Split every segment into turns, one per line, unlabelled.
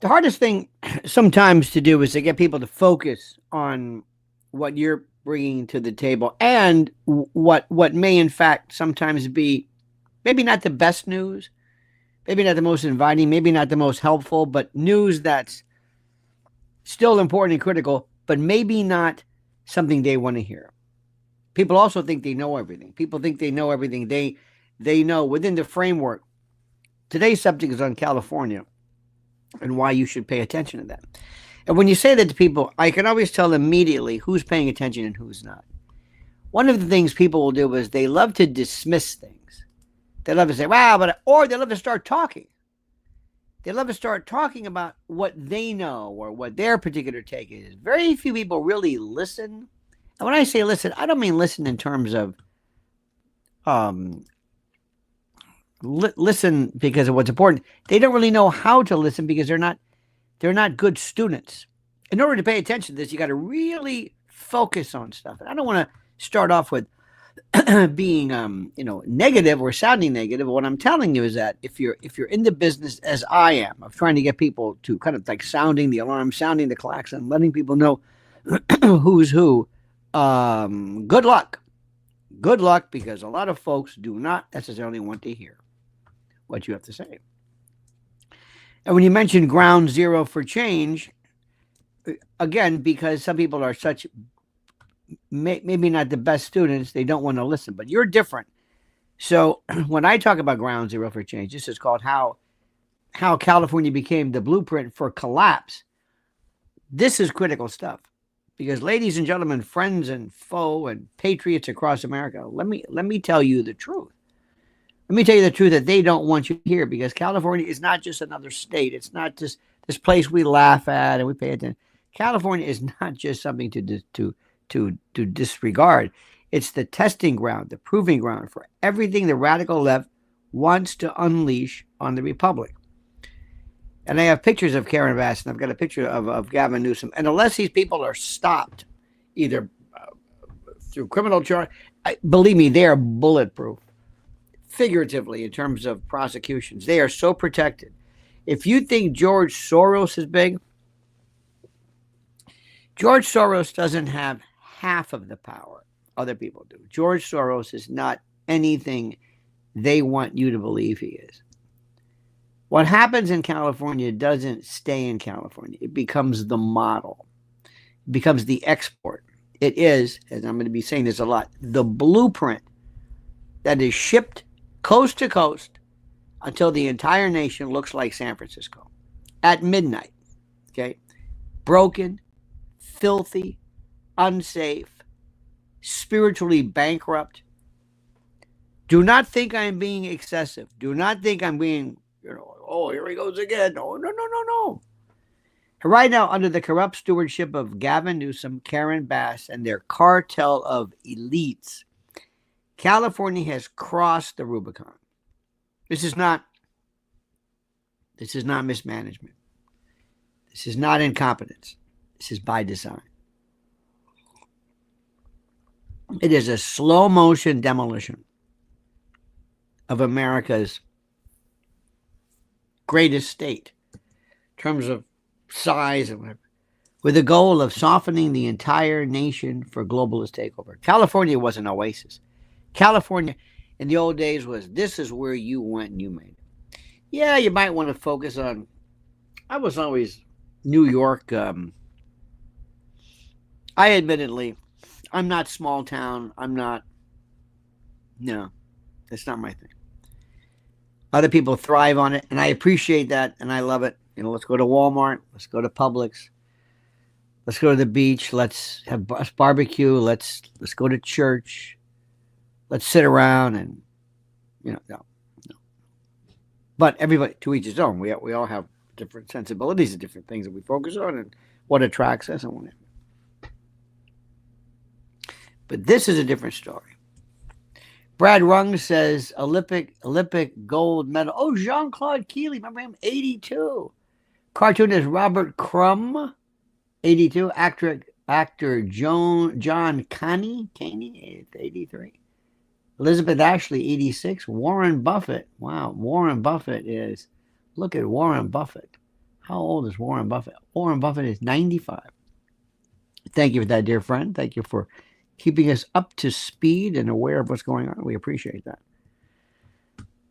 The hardest thing sometimes to do is to get people to focus on what you're bringing to the table and what may in fact sometimes be maybe not the best news, maybe not the most inviting, maybe not the most helpful, but news that's still important and critical, but maybe not something they want to hear. People also think they know everything. People think they know everything. They know within the framework. Today's subject is on California and why you should pay attention to that. And when you say that to people, I can always tell immediately who's paying attention and who's not. One of the things people will do is they love to dismiss things. They love to say, wow, or they love to start talking. They love to start talking about what they know or what their particular take is. Very few people really listen. And when I say listen, I don't mean listen in terms of listen because of what's important. They don't really know how to listen because they're not good students. In order to pay attention to this, you got to really focus on stuff. And I don't want to start off with being negative or sounding negative. What I'm telling you is that if you're in the business as I am of trying to get people to kind of like sounding the alarm, sounding the klaxon, letting people know who's who, good luck. Good luck, because a lot of folks do not necessarily want to hear what you have to say. And when you mention ground zero for change, again, because some people are such maybe not the best students, they don't want to listen, but you're different. So when I talk about ground zero for change, this is called how California became the blueprint for collapse. This is critical stuff. Because, ladies and gentlemen, friends and foe and patriots across America, let me tell you the truth. Let me tell you the truth that they don't want you to hear, because California is not just another state. It's not just this place we laugh at and we pay attention. California is not just something to disregard. It's the testing ground, the proving ground for everything the radical left wants to unleash on the republic. And I have pictures of Karen Bass, and I've got a picture of Gavin Newsom. And unless these people are stopped, either through criminal charge, believe me, they are bulletproof, figuratively, in terms of prosecutions. They are so protected. If you think George Soros is big, George Soros doesn't have half of the power other people do. George Soros is not anything they want you to believe he is. What happens in California doesn't stay in California. It becomes the model. It becomes the export. It is, and I'm going to be saying this a lot, the blueprint that is shipped coast to coast until the entire nation looks like San Francisco at midnight. Okay? Broken, filthy, unsafe, spiritually bankrupt. Do not think I'm being excessive. Do not think I'm being, oh, here he goes again. No. Right now, under the corrupt stewardship of Gavin Newsom, Karen Bass, and their cartel of elites, California has crossed the Rubicon. This is not mismanagement. This is not incompetence. This is by design. It is a slow motion demolition of America's greatest state in terms of size and whatever, with the goal of softening the entire nation for globalist takeover. California was an oasis. California in the old days was, this is where you went and you made it. Yeah, you might want to focus on, I was always New York. I admittedly, I'm not small town. No, that's not my thing. Other people thrive on it, and I appreciate that, and I love it. Let's go to Walmart. Let's go to Publix. Let's go to the beach. Let's have barbecue. Let's go to church. Let's sit around and, no. But everybody, to each his own. We all have different sensibilities and different things that we focus on and what attracts us and whatever. But this is a different story. Brad Rung says Olympic gold medal. Oh, Jean-Claude Keely, remember him? 82. Cartoonist Robert Crumb, 82. Actor John Caney, 83. Elizabeth Ashley, 86. Warren Buffett. Wow, Warren Buffett is, look at Warren Buffett. How old is Warren Buffett? Warren Buffett is 95. Thank you for that, dear friend. Thank you for keeping us up to speed and aware of what's going on. We appreciate that.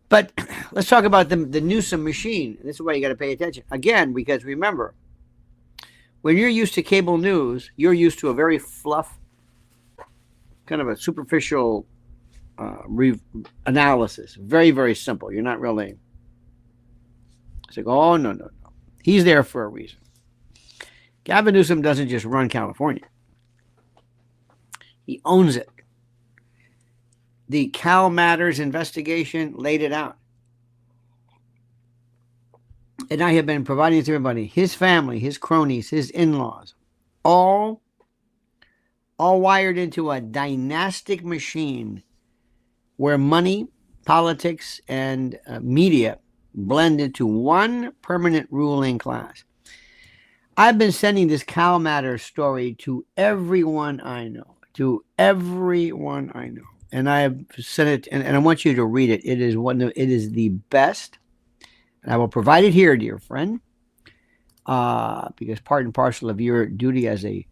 But let's talk about the Newsom machine. This is why you got to pay attention. Again, because remember, when you're used to cable news, you're used to a very fluff, kind of a superficial analysis. Very, very simple. You're not really... It's like, oh, no, no, no. He's there for a reason. Gavin Newsom doesn't just run California. He owns it. The Cal Matters investigation laid it out. And I have been providing it to everybody. His family, his cronies, his in-laws, all wired into a dynastic machine where money, politics, and media blend into one permanent ruling class. I've been sending this Cal Matters story to everyone I know. And I have sent it, and I want you to read it. It is the best. And I will provide it here, dear friend, because part and parcel of your duty as a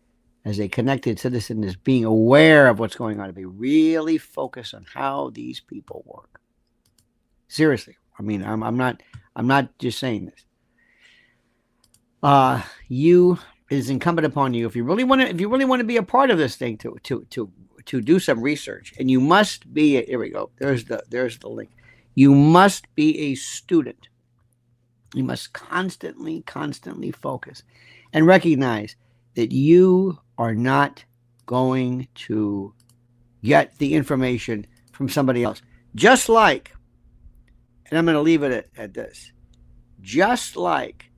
connected citizen is being aware of what's going on, to be really focused on how these people work. Seriously, I mean, I'm not just saying this. It is incumbent upon you, if you really want to be a part of this thing, to do some research, and you must be. Here we go. There's the link. You must be a student. You must constantly focus and recognize that you are not going to get the information from somebody else. Just like, and I'm going to leave it at this, just like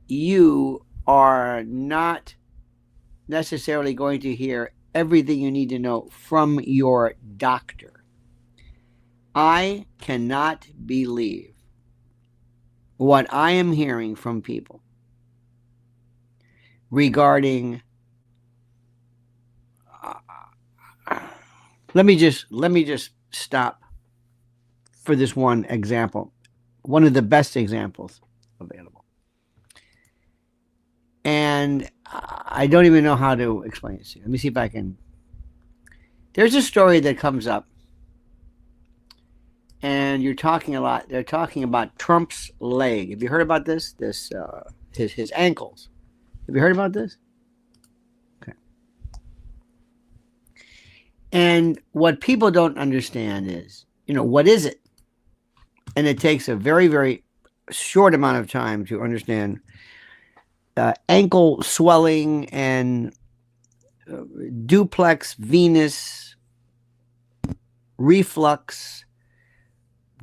you are not necessarily going to hear everything you need to know from your doctor. I cannot believe what I am hearing from people regarding let me just stop for this one example, one of the best examples available, and I don't even know how to explain it to you. Let me see if I can. There's a story that comes up, and you're talking a lot. They're talking about Trump's leg. Have you heard about this? His ankles. Have you heard about this? Okay. And what people don't understand is, what is it? And it takes a very, very short amount of time to understand ankle swelling and duplex venous reflux,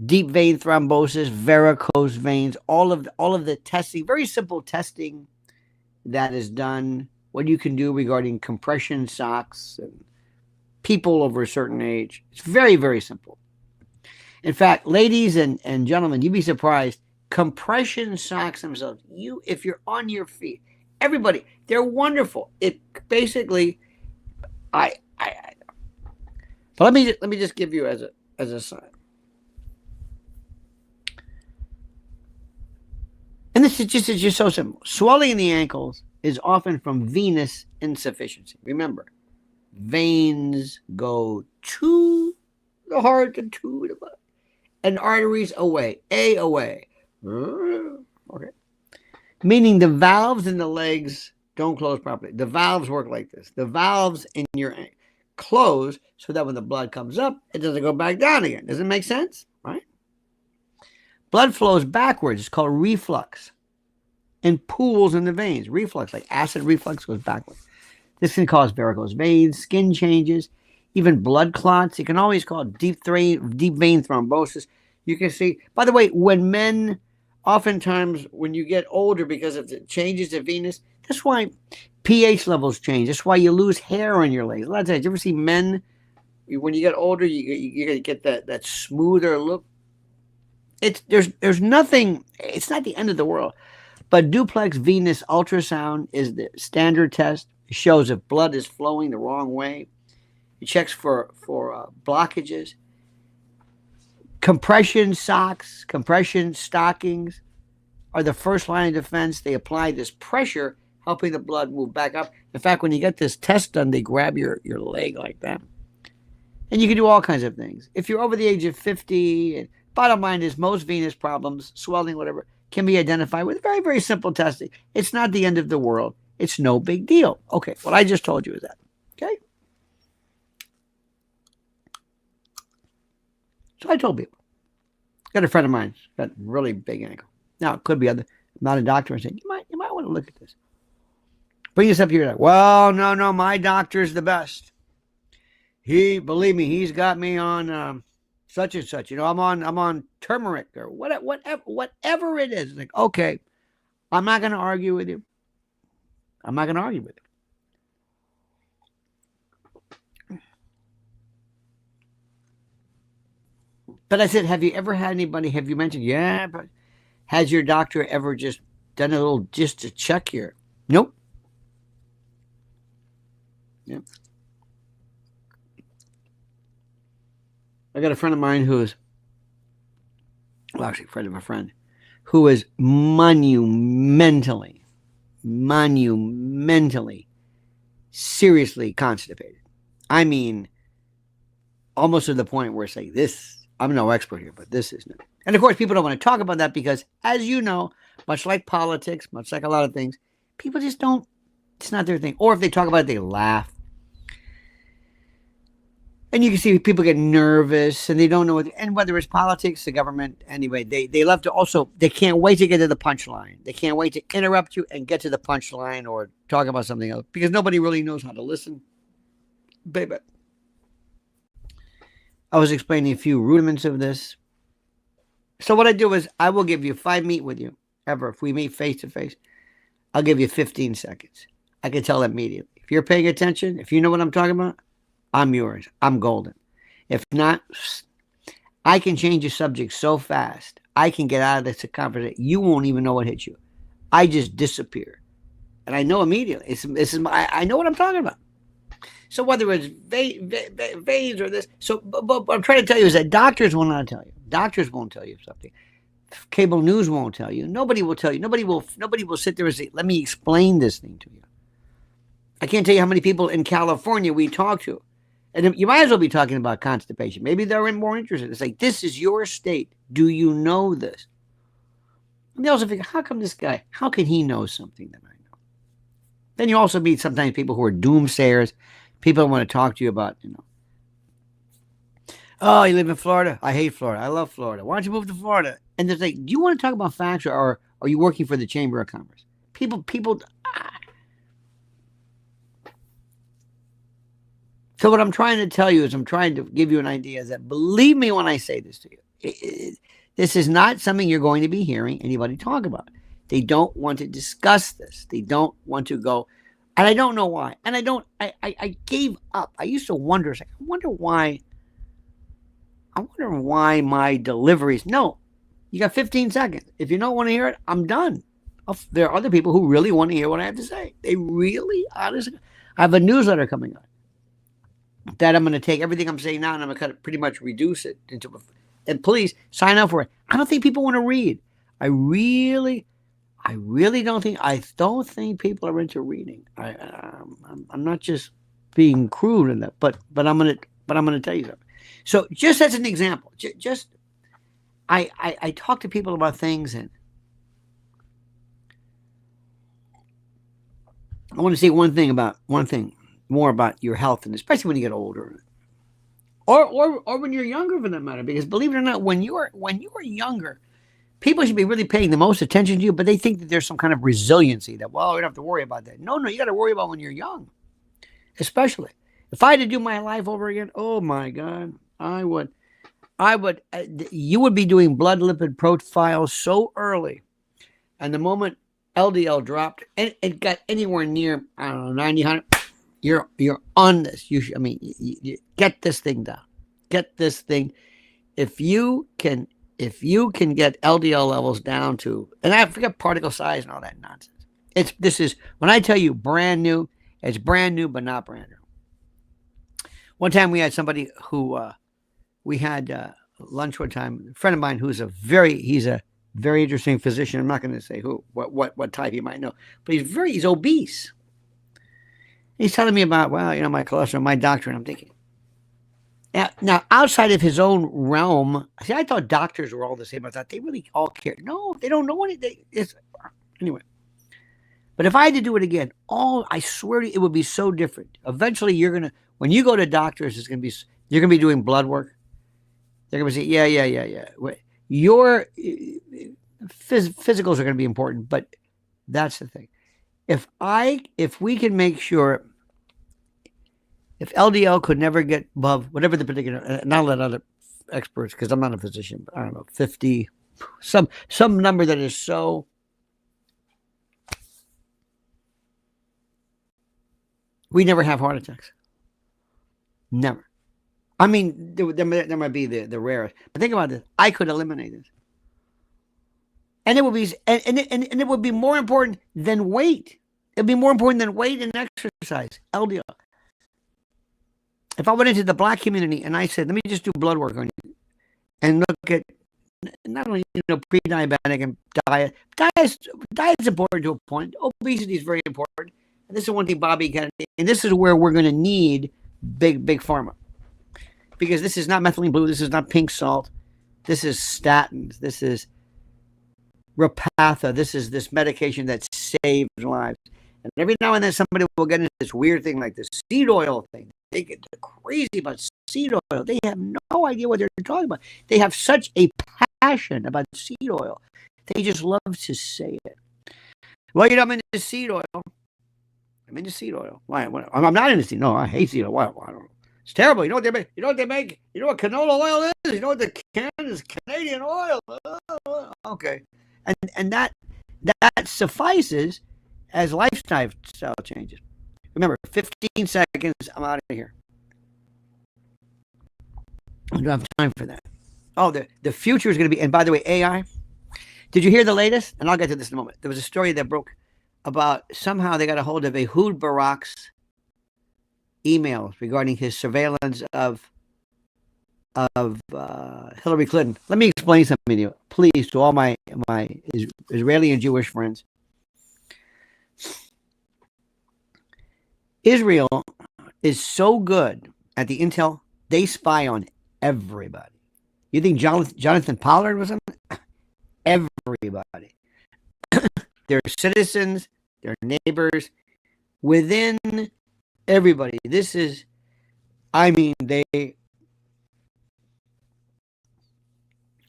deep vein thrombosis, varicose veins, all of the testing, very simple testing that is done, what you can do regarding compression socks and people over a certain age. It's very, very simple. In fact, ladies and gentlemen, you'd be surprised, compression socks themselves, if you're on your feet, everybody, they're wonderful. It basically, but let me just give you as a sign. And this is just so simple. Swelling in the ankles is often from venous insufficiency. Remember, veins go to the heart and to the blood, and arteries away. Okay. Meaning the valves in the legs don't close properly. The valves work like this. The valves in your ankle close so that when the blood comes up, it doesn't go back down again. Does it make sense? Right? Blood flows backwards. It's called reflux. And pools in the veins. Reflux, like acid reflux, goes backwards. This can cause varicose veins, skin changes, even blood clots. It can always cause deep vein thrombosis. You can see, by the way, when men, oftentimes when you get older because of the changes to venous, that's why pH levels change. That's why you lose hair on your legs. A lot of times, you ever see men, when you get older, you get that smoother look. There's nothing, it's not the end of the world. But duplex venous ultrasound is the standard test. It shows if blood is flowing the wrong way. It checks for blockages. Compression socks, compression stockings are the first line of defense. They apply this pressure, helping the blood move back up. In fact, when you get this test done, they grab your leg like that. And you can do all kinds of things. If you're over the age of 50, bottom line is most venous problems, swelling, whatever, can be identified with very, very simple testing. It's not the end of the world. It's no big deal. Okay, what I just told you is that. Okay? So I told people. Got a friend of mine who's got really big ankle. Now, it could be other. I'm not a doctor and saying, you might want to look at this. Bring this up here. Like, well, no, my doctor's the best. Believe me, he's got me on such and such. I'm on turmeric or whatever it is. Like, okay, I'm not going to argue with you. I'm not going to argue with you. But I said, have you ever had anybody? Have you mentioned? Yeah, but has your doctor ever just done a little just to check your? Nope. Yep. I got a friend of mine actually a friend of a friend, who is monumentally, seriously constipated. I mean, almost to the point where it's like this, I'm no expert here, but this is not. And of course, people don't want to talk about that because, as you know, much like politics, much like a lot of things, people just don't, it's not their thing. Or if they talk about it, they laugh. And you can see people get nervous and they don't know what, and whether it's politics, the government, anyway, they love to also, they can't wait to get to the punchline. They can't wait to interrupt you and get to the punchline or talk about something else because nobody really knows how to listen. Baby. I was explaining a few rudiments of this. So what I do is I will give you, if I meet with you ever, if we meet face to face, I'll give you 15 seconds. I can tell immediately. If you're paying attention, if you know what I'm talking about, I'm yours. I'm golden. If not, I can change the subject so fast. I can get out of this conversation. You won't even know what hit you. I just disappear. And I know immediately. I know what I'm talking about. So whether it's veins or this. So but what I'm trying to tell you is that doctors will not tell you. Doctors won't tell you something. Cable news won't tell you. Nobody will tell you. Nobody will sit there and say, let me explain this thing to you. I can't tell you how many people in California we talk to. And you might as well be talking about constipation. Maybe they're more interested. It's like, this is your state. Do you know this? And they also figure, how come this guy, how can he know something that I know? Then you also meet sometimes people who are doomsayers. People want to talk to you about, oh, you live in Florida? I hate Florida. I love Florida. Why don't you move to Florida? And they're like, do you want to talk about facts or are you working for the Chamber of Commerce? People. So what I'm trying to tell you is I'm trying to give you an idea is that, believe me when I say this to you, this is not something you're going to be hearing anybody talk about. They don't want to discuss this. They don't want to go, and I don't know why. And I gave up. I used to wonder, I wonder why my deliveries, no, you got 15 seconds. If you don't want to hear it, I'm done. There are other people who really want to hear what I have to say. They really, honestly, I have a newsletter coming up that I'm going to take everything I'm saying now and I'm going to kind of pretty much reduce it into, and please sign up for it. I don't think people want to read. I really don't think people are into reading. I'm not just being crude in that, but I'm going to tell you something. So just as an example, I talk to people about things, and I want to say one thing more about your health, and especially when you get older, or when you're younger, for that matter. Because believe it or not, when you are younger, people should be really paying the most attention to you, but they think that there's some kind of resiliency that, well, we don't have to worry about that. No, you got to worry about when you're young, especially. If I had to do my life over again, oh my God, I would. You would be doing blood lipid profiles so early, and the moment LDL dropped and it got anywhere near, I don't know, 90, 100. You're on this. You get this thing down. Get this thing. If you can get LDL levels down to, and I forget particle size and all that nonsense. This is when I tell you brand new. It's brand new, but not brand new. One time we had somebody who we had lunch one time. A friend of mine who's he's a Very interesting physician. I'm not going to say who, what type you might know, but he's obese. He's telling me about, well, my cholesterol, my doctor, and I'm thinking, now outside of his own realm, see, I thought doctors were all the same. I thought they really all care. No, they don't know anything. Anyway. But if I had to do it again, I swear to you, it would be so different. Eventually, when you go to doctors, you're gonna be doing blood work. They're gonna say, yeah. Your physicals are gonna be important, but that's the thing. If we can make sure, if LDL could never get above whatever the particular, and I'll let other experts, because I'm not a physician, but I don't know, 50, some number that is so. We never have heart attacks. Never. I mean, there might be the rarest. But think about this. I could eliminate this. And it would be and it would be more important than weight. It would be more important than weight and exercise. LDL. If I went into the black community and I said, let me just do blood work on you and look at not only pre-diabetic and diet. Diet's important to a point. Obesity is very important. And this is one thing Bobby Kennedy, and this is where we're going to need big pharma. Because this is not methylene blue, this is not pink salt, this is statins, this is Repatha, this is this medication that saves lives. And every now and then somebody will get into this weird thing like this seed oil thing. They get crazy about seed oil. They have no idea what they're talking about. They have such a passion about seed oil. They just love to say it. Well, I'm into seed oil. I'm into seed oil. Why? I'm not into seed. No, I hate seed oil. Why? I don't know. It's terrible. You know what they make? You know what they make? You know what canola oil is? You know what the can is? Canadian oil. Okay, and that suffices as lifestyle changes. Remember, 15 seconds. I'm out of here. I don't have time for that. Oh, the future is going to be. And by the way, AI. Did you hear the latest? And I'll get to this in a moment. There was a story that broke about somehow they got a hold of Ehud Barak's emails regarding his surveillance of Hillary Clinton. Let me explain something to you, please, to all my Israeli and Jewish friends. Israel is so good at the intel, they spy on everybody. You think Jonathan Pollard was on it? Everybody. Their citizens, their neighbors, within everybody. This is, I mean, they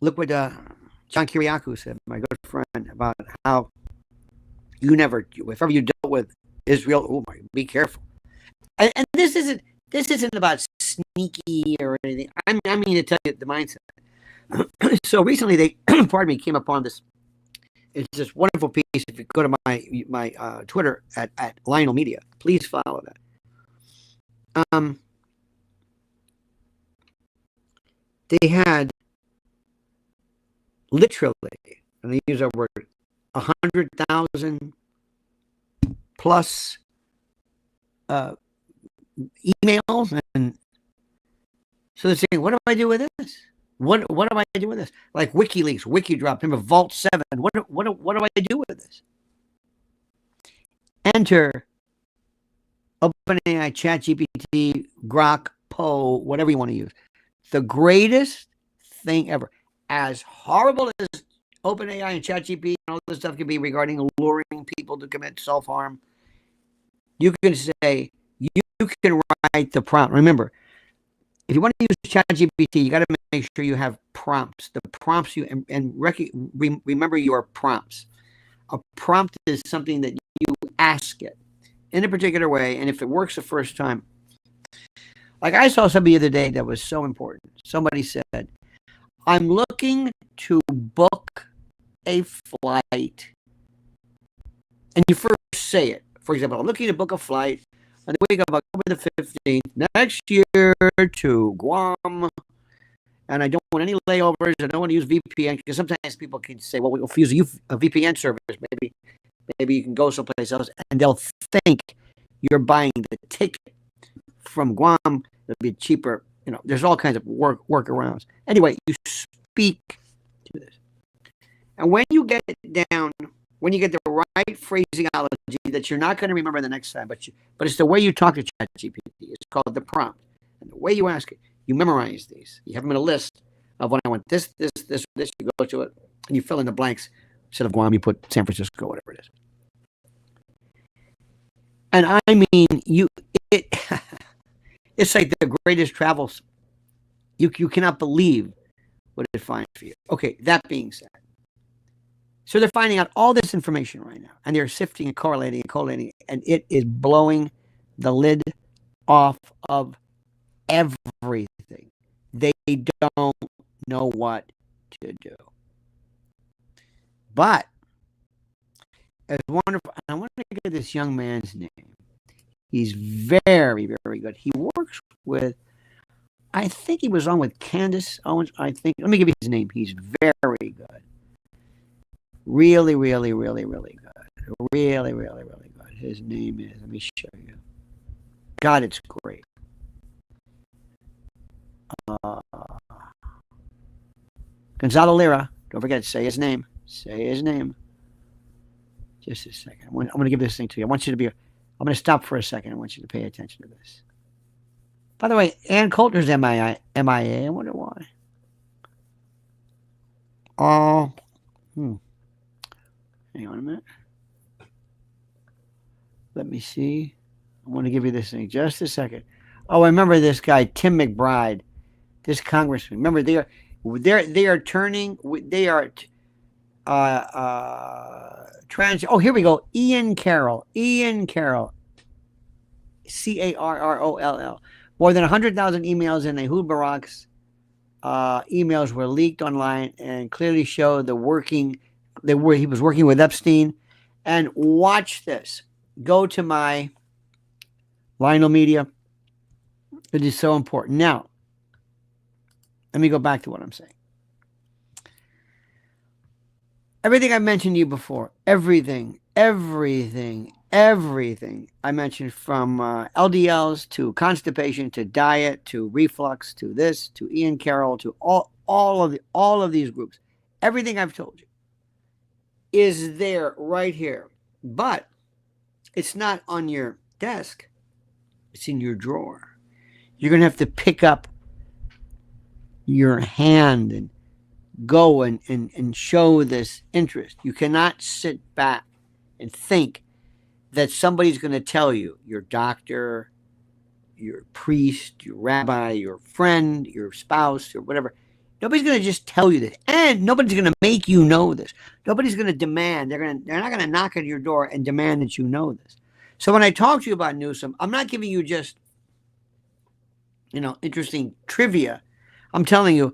look what John Kiriakou said, my good friend, about how if ever you dealt with Israel, oh my, be careful. And this isn't about sneaky or anything. I mean to tell you the mindset. So recently they, came upon this. It's this wonderful piece. If you go to my Twitter at Lionel Media, please follow that. They had literally, and they use that word, 100,000 plus emails, and so they're saying, "What do I do with this? What do I do with this?" Like WikiLeaks, WikiDrop, remember Vault 7. What do I do with this? Enter OpenAI, ChatGPT, Grok, Poe, whatever you want to use. The greatest thing ever. As horrible as OpenAI and ChatGPT and all this stuff can be regarding luring people to commit self-harm, you can say, you can write the prompt. Remember, if you want to use ChatGPT, you got to make sure you have prompts. The prompts remember your prompts. A prompt is something that you ask it in a particular way, and if it works the first time. Like I saw somebody the other day that was so important. Somebody said, "I'm looking to book a flight." And you first say it. For example, "I'm looking to book a flight on the week of October the 15th next year to Guam. And I don't want any layovers. I don't want to use VPN." Because sometimes people can say, "Well, we'll use a VPN service. Maybe you can go someplace else." And they'll think you're buying the ticket from Guam. It'll be cheaper. There's all kinds of workarounds. Anyway, you speak to this. And when you get it down, when you get the right phraseology that you're not going to remember the next time, but it's the way you talk to ChatGPT. It's called the prompt. And the way you ask it, you memorize these. You have them in a list of when I want this. You go to it, and you fill in the blanks. Instead of Guam, you put San Francisco, whatever it is. And I mean, it's like the greatest travels. You cannot believe what it finds for you. Okay, that being said. So they're finding out all this information right now, and they're sifting and correlating, and it is blowing the lid off of everything. They don't know what to do. But it's wonderful. I want to get this young man's name. He's very, very good. He works with, I think he was on with Candace Owens. Let me give you his name. He's very good. Really, really, really, really good. Really, really, really good. His name is, let me show you. God, it's great. Gonzalo Lira. Don't forget, say his name. Say his name. Just a second. I'm going to give this thing to you. I'm going to stop for a second. I want you to pay attention to this. By the way, Ann Coulter's MIA. I wonder why. Hang on a minute. Let me see. I want to give you this thing. Just a second. Oh, I remember this guy, Tim McBride, this congressman. Remember, they are turning. They are trans. Oh, here we go. Ian Carroll. Carroll. More than 100,000 emails in Ehud Barak's emails were leaked online and clearly show he was working with Epstein. And watch this. Go to my Lionel Media. It is so important. Now, let me go back to what I'm saying. Everything I mentioned to you before, everything I mentioned, from LDLs to constipation to diet to reflux to this to Ian Carroll to all of these groups, everything I've told you is there right here, but it's not on your desk. It's in your drawer. You're going to have to pick up your hand and go and show this interest. You cannot sit back and think that somebody's going to tell you, your doctor, your priest, your rabbi, your friend, your spouse, or whatever. Nobody's going to just tell you this, and nobody's going to make you know this. Nobody's going to demand. They're not going to knock on your door and demand that you know this. So when I talk to you about Newsom, I'm not giving you just, interesting trivia. I'm telling you,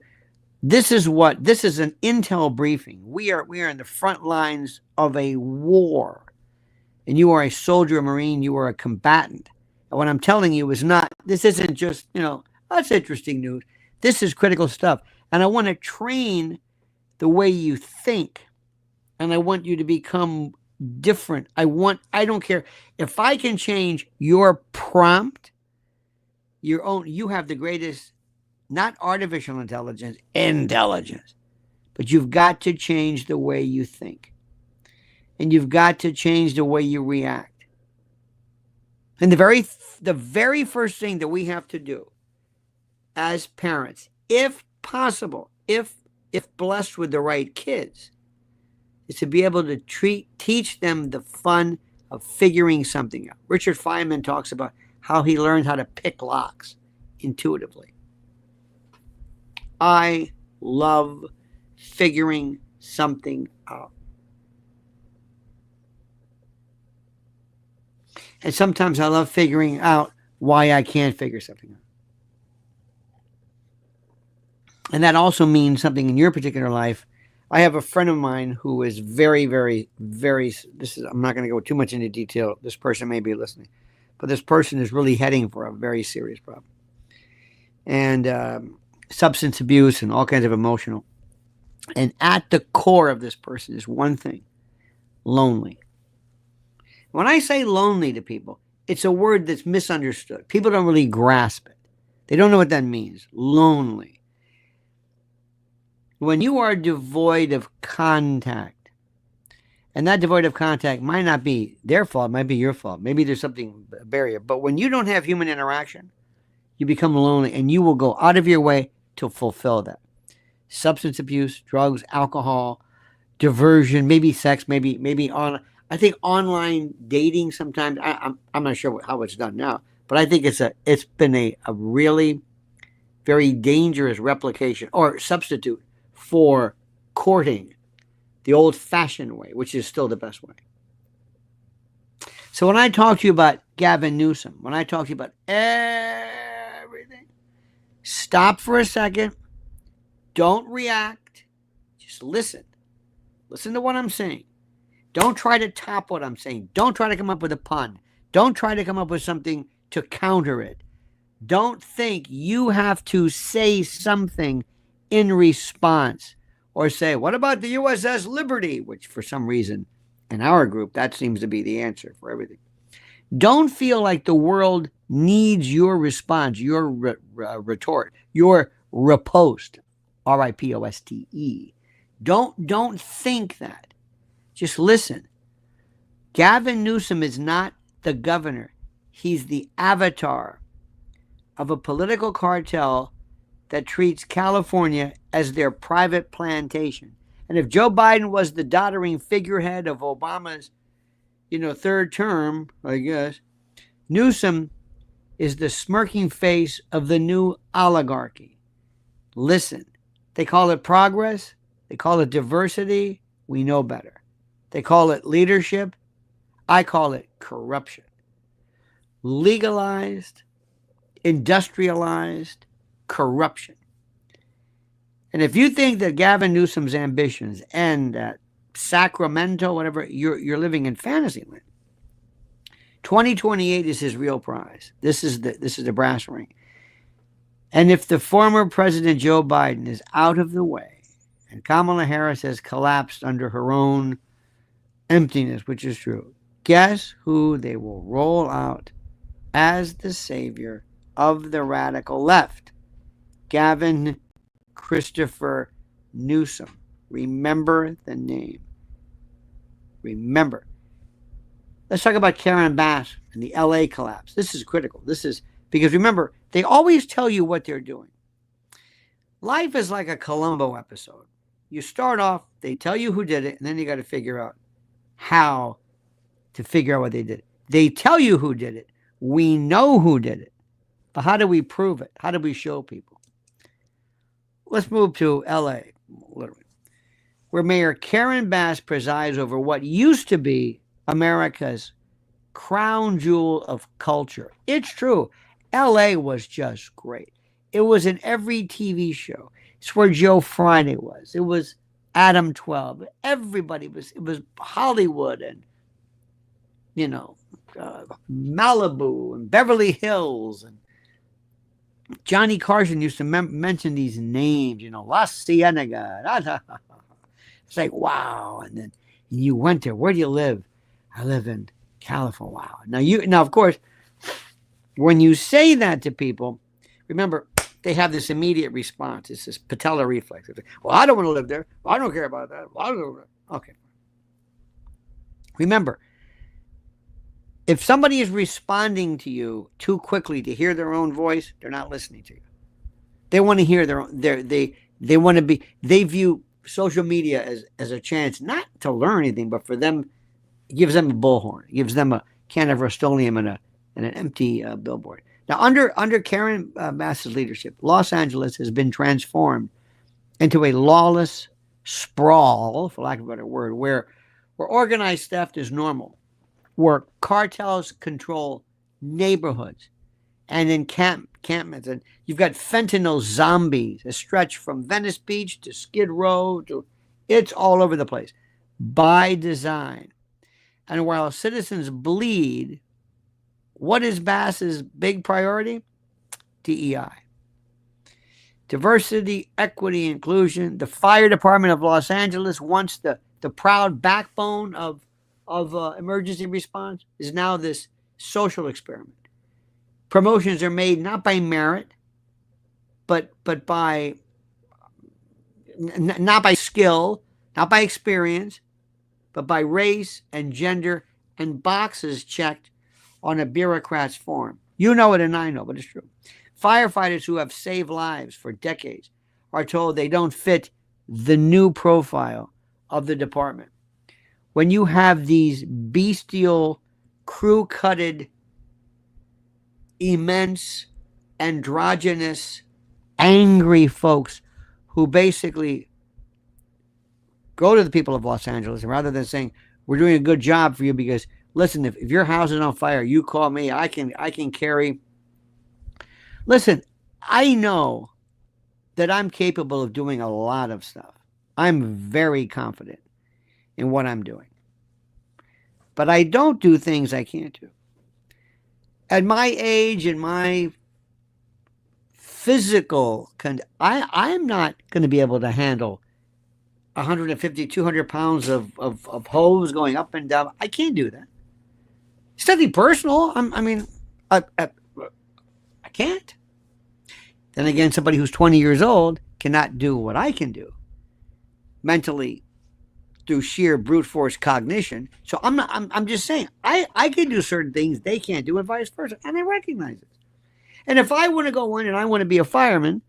this is an intel briefing. We are in the front lines of a war. And you are a soldier, a Marine, you are a combatant. And what I'm telling you this isn't just, that's interesting news. This is critical stuff. And I want to train the way you think. And I want you to become different. I don't care. If I can change your prompt, you have the greatest, not artificial intelligence, but you've got to change the way you think. And you've got to change the way you react. And the very first thing that we have to do as parents, if possible, if blessed with the right kids, is to be able to teach them the fun of figuring something out. Richard Feynman talks about how he learned how to pick locks intuitively. I love figuring something out. And sometimes I love figuring out why I can't figure something out. And that also means something in your particular life. I have a friend of mine who is very, very, very, I'm not going to go too much into detail. This person may be listening. But this person is really heading for a very serious problem. And substance abuse and all kinds of emotional. And at the core of this person is one thing: lonely. When I say lonely to people, it's a word that's misunderstood. People don't really grasp it. They don't know what that means. Lonely. When you are devoid of contact, and that devoid of contact might not be their fault, it might be your fault. Maybe there's something, a barrier. But when you don't have human interaction, you become lonely, and you will go out of your way to fulfill that. Substance abuse, drugs, alcohol, diversion, maybe sex, maybe on. I think online dating sometimes. I'm not sure how it's done now, but I think it's been a really very dangerous replication or substitute for courting the old-fashioned way, which is still the best way. So when I talk to you about Gavin Newsom, when I talk to you about everything, stop for a second. Don't react. Just listen. Listen to what I'm saying. Don't try to top what I'm saying. Don't try to come up with a pun. Don't try to come up with something to counter it. Don't think you have to say something in response or say, what about the USS Liberty? Which for some reason in our group, that seems to be the answer for everything. Don't feel like the world needs your response, your retort, your riposte, R-I-P-O-S-T-E. Don't think that. Just listen. Gavin Newsom is not the governor. He's the avatar of a political cartel that treats California as their private plantation. And if Joe Biden was the doddering figurehead of Obama's, third term, I guess, Newsom is the smirking face of the new oligarchy. Listen, they call it progress. They call it diversity. We know better. They call it leadership. I call it corruption. Legalized, industrialized corruption. And if you think that Gavin Newsom's ambitions end at Sacramento, whatever, you're living in fantasy land. 2028 is his real prize. This is the brass ring. And if the former President Joe Biden is out of the way and Kamala Harris has collapsed under her own emptiness, which is true, guess who they will roll out as the savior of the radical left? Gavin Christopher Newsom. Remember the name. Remember. Let's talk about Karen Bass and the LA collapse. This is critical. This is because remember, they always tell you what they're doing. Life is like a Columbo episode. You start off, they tell you who did it, and then you got to figure out how to figure out what they did. They tell you who did it. We know who did it. But how do we prove it? How do we show people? Let's move to LA, literally, where Mayor Karen Bass presides over what used to be America's crown jewel of culture. It's true. LA was just great. It was in every TV show. It's where Joe Friday was. It was Adam 12. Everybody was, it was Hollywood and, Malibu and Beverly Hills. And Johnny Carson used to mention these names, La Cienega. It's like, wow. And then you went there. Where do you live? I live in California. Wow. Now, of course, when you say that to people, remember, they have this immediate response. It's this patella reflex. Well, I don't want to live there. Well, I don't care about that. Well, I don't. Okay. Remember, if somebody is responding to you too quickly to hear their own voice, they're not listening to you. They want to hear their own. They want to be. They view social media as a chance not to learn anything, but for them, it gives them a bullhorn. It gives them a can of Rust-Oleum and an empty billboard. Now, under Karen Bass's leadership, Los Angeles has been transformed into a lawless sprawl, for lack of a better word, where organized theft is normal, where cartels control neighborhoods and encampments. And you've got fentanyl zombies, a stretch from Venice Beach to Skid Row. It's all over the place by design. And while citizens bleed, what is Bass's big priority? DEI. Diversity, equity, inclusion. The fire department of Los Angeles, once the proud backbone of emergency response, is now this social experiment. Promotions are made not by merit, but by not by skill, not by experience, but by race and gender and boxes checked on a bureaucrat's form. You know it and I know, but it's true. Firefighters who have saved lives for decades are told they don't fit the new profile of the department. When you have these bestial, crew-cutted, immense, androgynous, angry folks who basically go to the people of Los Angeles, and rather than saying, we're doing a good job for you because, listen, if your house is on fire, you call me, I can carry. Listen, I know that I'm capable of doing a lot of stuff. I'm very confident in what I'm doing. But I don't do things I can't do. At my age and my physical, I'm not going to be able to handle 150, 200 pounds of hose going up and down. I can't do that. It's nothing personal. I can't. Then again, somebody who's 20 years old cannot do what I can do mentally through sheer brute force cognition. So I'm just saying, I can do certain things they can't do and vice versa. And I recognize it. And if I want to go in and I want to be a fireman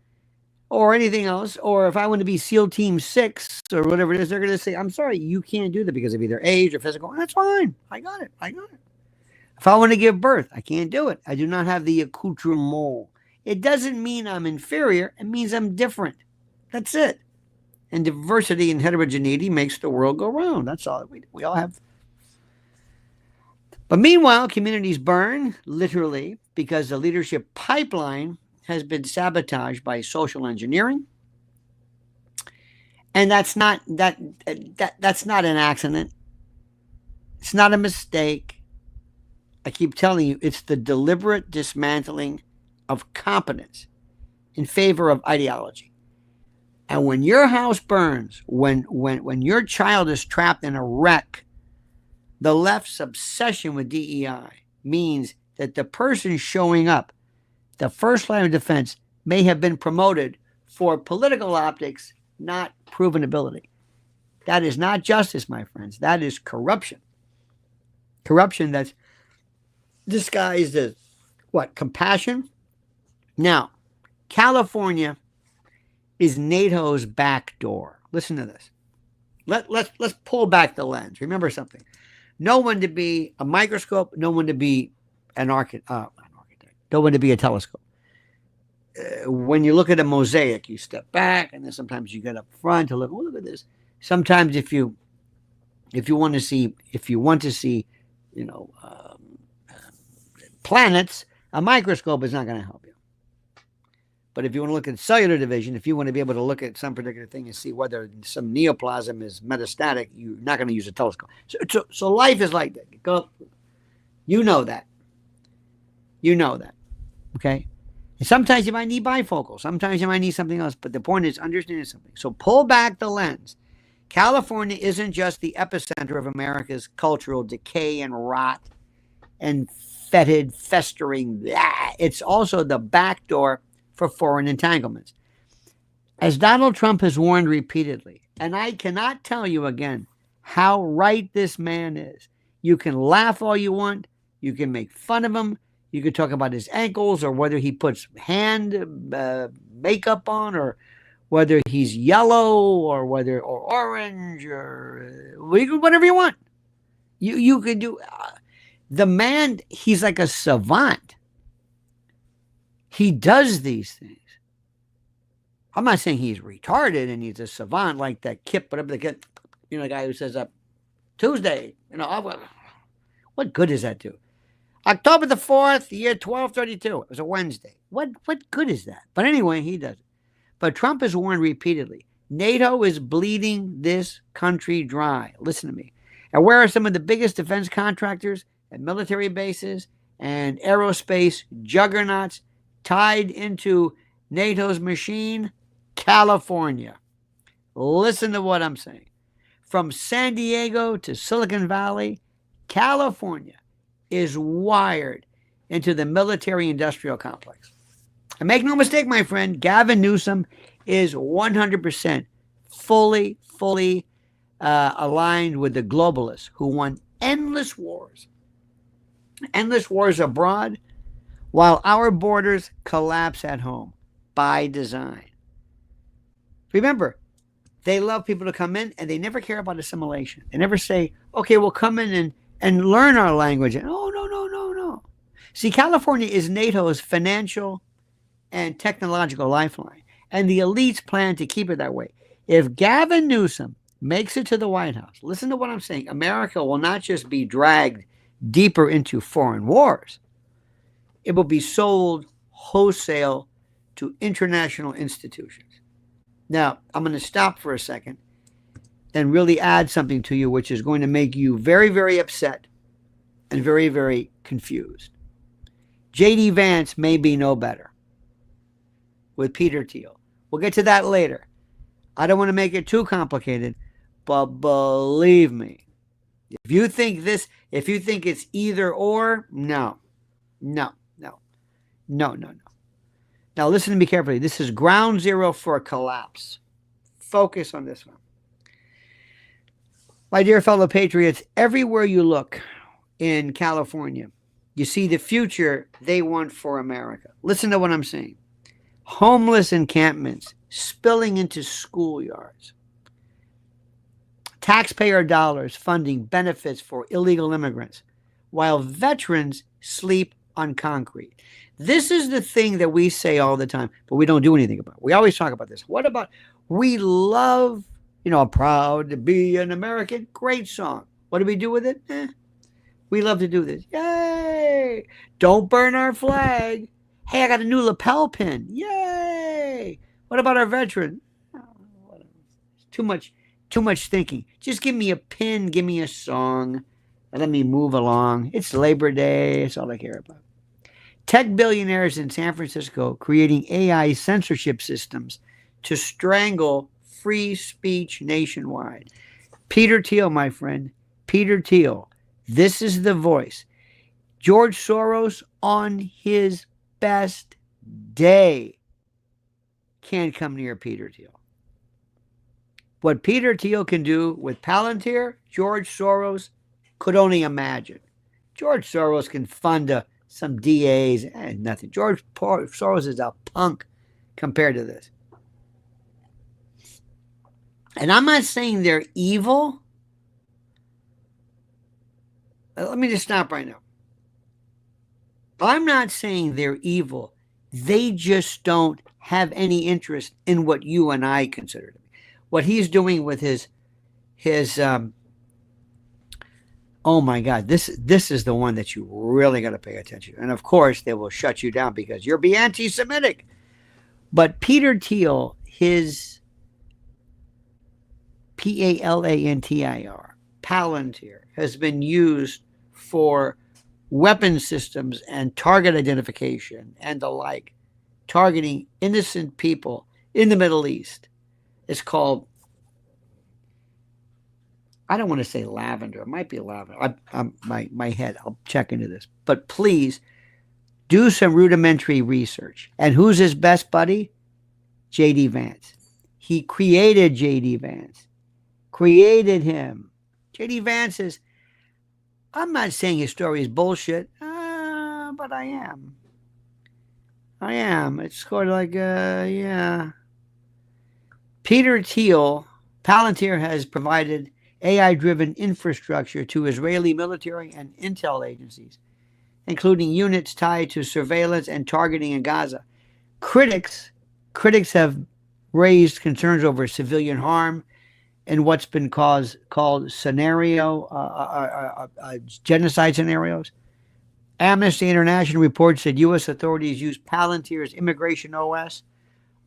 or anything else, or if I want to be SEAL Team 6 or whatever it is, they're going to say, I'm sorry, you can't do that because of either age or physical. And that's fine. I got it. If I want to give birth, I can't do it. I do not have the accoutrement. It doesn't mean I'm inferior. It means I'm different. That's it. And diversity and heterogeneity makes the world go round. That's all. We all have. But meanwhile, communities burn, literally, because the leadership pipeline has been sabotaged by social engineering. And that's not an accident. It's not a mistake. I keep telling you, it's the deliberate dismantling of competence in favor of ideology. And when your house burns, when your child is trapped in a wreck, the left's obsession with DEI means that the person showing up, the first line of defense, may have been promoted for political optics, not proven ability. That is not justice, my friends. That is corruption. Corruption that's disguised as what? Compassion? Now, California is NATO's back door. Listen to this. Let's pull back the lens. Remember something. No one to be a microscope, no one to be an architect, no one to be a telescope. When you look at a mosaic, you step back, and then sometimes you get up front to look. Oh, look at this. Sometimes, if you want to see, planets, a microscope is not going to help you. But if you want to look at cellular division, if you want to be able to look at some particular thing and see whether some neoplasm is metastatic, you're not going to use a telescope. So life is like that. You know that. Okay? And sometimes you might need bifocal. Sometimes you might need something else. But the point is understanding something. So pull back the lens. California isn't just the epicenter of America's cultural decay and rot and fetid, festering. It's also the back door for foreign entanglements. As Donald Trump has warned repeatedly, and I cannot tell you again how right this man is. You can laugh all you want. You can make fun of him. You can talk about his ankles or whether he puts hand makeup on or whether he's yellow or orange or whatever you want. You can do. The man, he's like a savant. He does these things. I'm not saying he's retarded and he's a savant like that Kip, whatever the kid, the guy who says Tuesday, what good does that do? October the 4th, year 1232. It was a Wednesday. What good is that? But anyway, he does it. But Trump has warned repeatedly, NATO is bleeding this country dry. Listen to me. And where are some of the biggest defense contractors and military bases and aerospace juggernauts tied into NATO's machine? California. Listen to what I'm saying. From San Diego to Silicon Valley, California is wired into the military-industrial complex. And make no mistake, my friend, Gavin Newsom is 100% fully aligned with the globalists who want endless wars abroad, while our borders collapse at home by design. Remember, they love people to come in and they never care about assimilation. They never say, okay, we'll come in and learn our language. And, oh, no. See, California is NATO's financial and technological lifeline, and the elites plan to keep it that way. If Gavin Newsom makes it to the White House, listen to what I'm saying, America will not just be dragged deeper into foreign wars, it will be sold wholesale to international institutions. Now, I'm going to stop for a second and really add something to you, which is going to make you very, very upset and very, very confused. J.D. Vance may be no better with Peter Thiel. We'll get to that later. I don't want to make it too complicated, but believe me, if you think it's either or, no. Now listen to me carefully. This is ground zero for a collapse. Focus on this one. My dear fellow patriots, everywhere you look in California, you see the future they want for America. Listen to what I'm saying. Homeless encampments spilling into schoolyards. Taxpayer dollars funding benefits for illegal immigrants, while veterans sleep on concrete. This is the thing that we say all the time, but we don't do anything about it. We always talk about this. What about, we love, proud to be an American. Great song. What do we do with it? We love to do this. Yay! Don't burn our flag. Hey, I got a new lapel pin. Yay! What about our veteran? Oh, too much thinking. Just give me a pin, give me a song, and let me move along. It's Labor Day. That's all I care about. Tech billionaires in San Francisco creating AI censorship systems to strangle free speech nationwide. Peter Thiel, my friend. Peter Thiel. This is the voice. George Soros, on his best day, can't come near Peter Thiel. What Peter Thiel can do with Palantir, George Soros could only imagine. George Soros can fund some DAs and nothing. George Soros is a punk compared to this. And I'm not saying they're evil. Let me just stop right now. I'm not saying they're evil. They just don't have any interest in what you and I consider to be. What he's doing with his oh my God, this is the one that you really got to pay attention to. And of course, they will shut you down because you're being anti-Semitic. But Peter Thiel, his Palantir, Palantir, has been used for weapon systems and target identification and the like, targeting innocent people in the Middle East. It's called, I don't want to say lavender. It might be lavender. My head, I'll check into this. But please do some rudimentary research. And who's his best buddy? J.D. Vance. He created J.D. Vance. Created him. J.D. Vance is, I'm not saying his story is bullshit, but I am. It's sort of like, yeah. Peter Thiel, Palantir has provided AI-driven infrastructure to Israeli military and intel agencies, including units tied to surveillance and targeting in Gaza. Critics have raised concerns over civilian harm in what's been called genocide scenarios. Amnesty International reports that U.S. authorities use Palantir's immigration OS,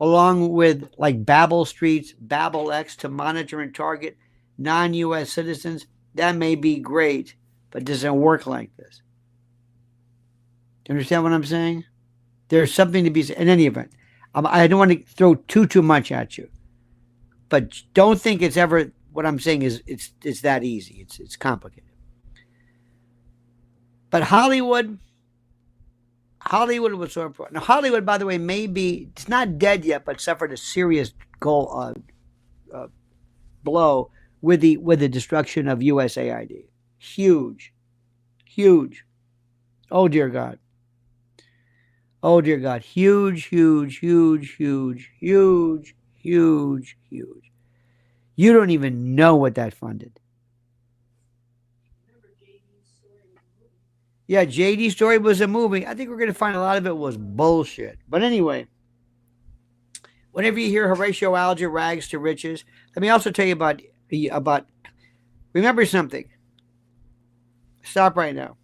along with like Babel Streets, Babel X, to monitor and target non-U.S. citizens. That may be great, but it doesn't work like this. Do you understand what I'm saying? There's something to be said. In any event, I don't want to throw too much at you, but don't think it's ever, what I'm saying is it's that easy. It's complicated. But Hollywood was so important. Now, Hollywood, by the way, it's not dead yet, but suffered a serious blow with the destruction of USAID. Huge, huge. Oh dear God. Oh dear God. Huge, huge, huge, huge, huge, huge, huge. You don't even know what that funded. Yeah, JD Story was a movie. I think we're going to find a lot of it was bullshit. But anyway, whenever you hear Horatio Alger rags to riches, let me also tell you about remember something. Stop right now.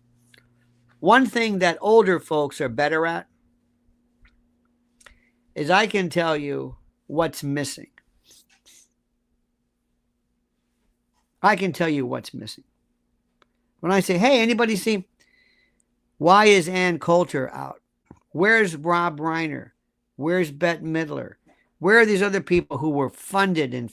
One thing that older folks are better at is I can tell you what's missing. I can tell you what's missing. When I say, hey, anybody see why is Ann Coulter out? Where's Rob Reiner? Where's Bette Midler? Where are these other people who were funded and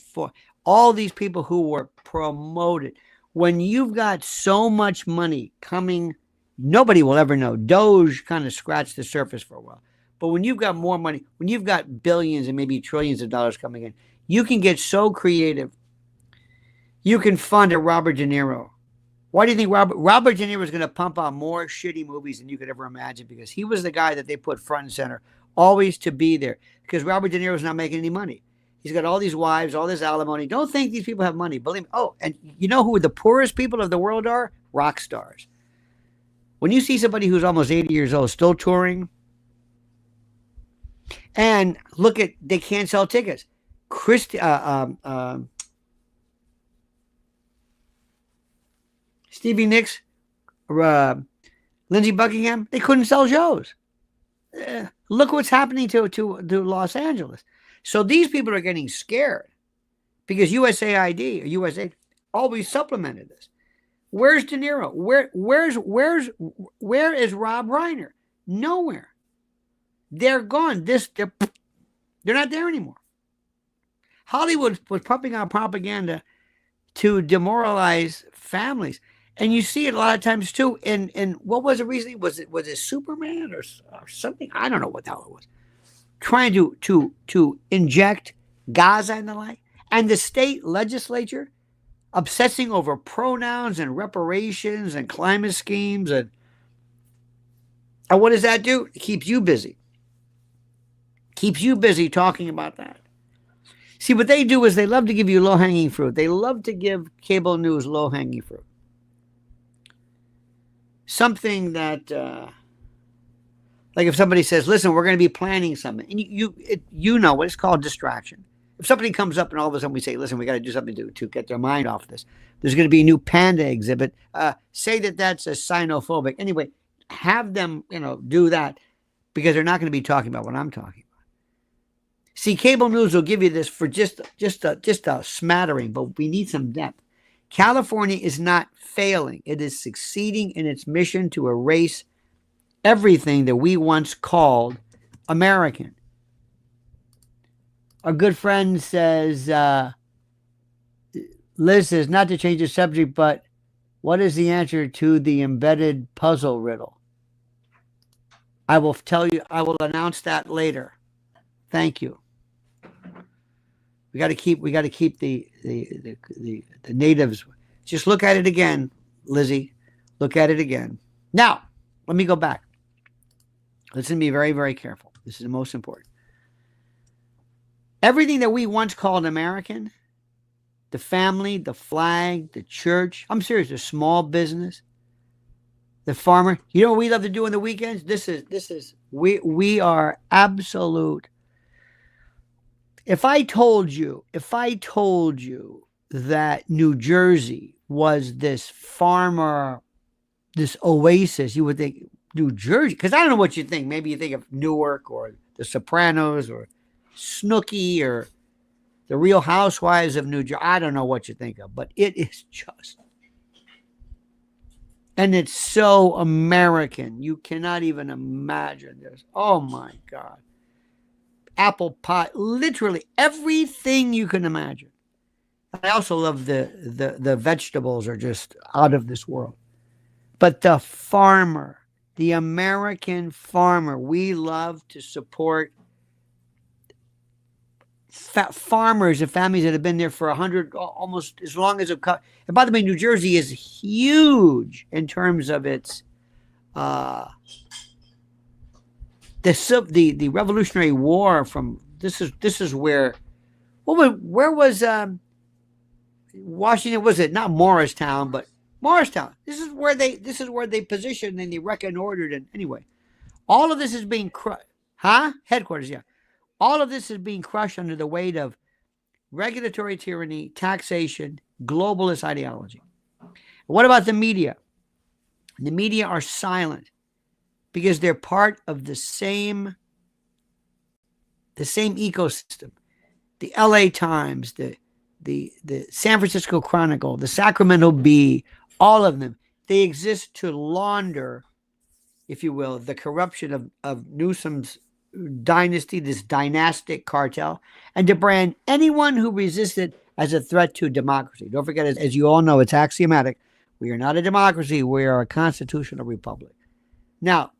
all these people who were promoted? When you've got so much money coming, nobody will ever know. Doge kind of scratched the surface for a while. But when you've got more money, when you've got billions and maybe trillions of dollars coming in, you can get so creative. You can fund a Robert De Niro. Why do you think Robert De Niro is going to pump out more shitty movies than you could ever imagine? Because he was the guy that they put front and center, always to be there. Because Robert De Niro is not making any money. He's got all these wives, all this alimony. Don't think these people have money. Believe me. Oh, and you know who the poorest people of the world are? Rock stars. When you see somebody who's almost 80 years old still touring, and look at, they can't sell tickets. Stevie Nicks, Lindsey Buckingham, they couldn't sell shows. Look what's happening to Los Angeles. So these people are getting scared because USAID or USA always supplemented this. Where's De Niro? Where is Rob Reiner? Nowhere. They're gone. They're not there anymore. Hollywood was pumping out propaganda to demoralize families. And you see it a lot of times too. And what was the reason? Was it Superman or something? I don't know what the hell it was. Trying to inject Gaza and the like. And the state legislature obsessing over pronouns and reparations and climate schemes. And what does that do? It keeps you busy. Keeps you busy talking about that. See, what they do is they love to give you low-hanging fruit. They love to give cable news low-hanging fruit. Something that, like if somebody says, listen, we're going to be planning something. And you know what it's called, distraction. If somebody comes up and all of a sudden we say, listen, we got to do something to get their mind off this. There's going to be a new panda exhibit. Say that's a xenophobic. Anyway, have them, do that because they're not going to be talking about what I'm talking about. See, cable news will give you this for just a smattering, but we need some depth. California is not failing. It is succeeding in its mission to erase everything that we once called American. Our good friend says, Liz says, not to change the subject, but what is the answer to the embedded puzzle riddle? I will tell you, I will announce that later. Thank you. We got to keep the natives. Just look at it again, Lizzie. Look at it again. Now, let me go back. Listen to me very, very careful. This is the most important. Everything that we once called American, the family, the flag, the church, I'm serious, the small business, the farmer. You know what we love to do on the weekends? We are absolute. If I told you that New Jersey was this farmer, this oasis, you would think New Jersey, because I don't know what you think. Maybe you think of Newark or The Sopranos or Snooki or The Real Housewives of New Jersey. I don't know what you think of, but it is just, and it's so American. You cannot even imagine this. Oh my God. Apple pie, literally everything you can imagine. I also love the vegetables are just out of this world. But the farmer, the American farmer, we love to support farmers and families that have been there for 100, almost as long as and by the way, New Jersey is huge in terms of its the Revolutionary War. From this is where where was Washington? Was it not Morristown, but Morristown? This is where they positioned and they reconnoitered. And anyway, all of this is being crushed. Headquarters, yeah. All of this is being crushed under the weight of regulatory tyranny, taxation, globalist ideology. What about the media? The media are silent because they're part of the same ecosystem. The LA Times, the San Francisco Chronicle, the Sacramento Bee, all of them, they exist to launder, if you will, the corruption of Newsom's dynasty, this dynastic cartel, and to brand anyone who resists it as a threat to democracy. Don't forget, as you all know, it's axiomatic. We are not a democracy. We are a constitutional republic. Now,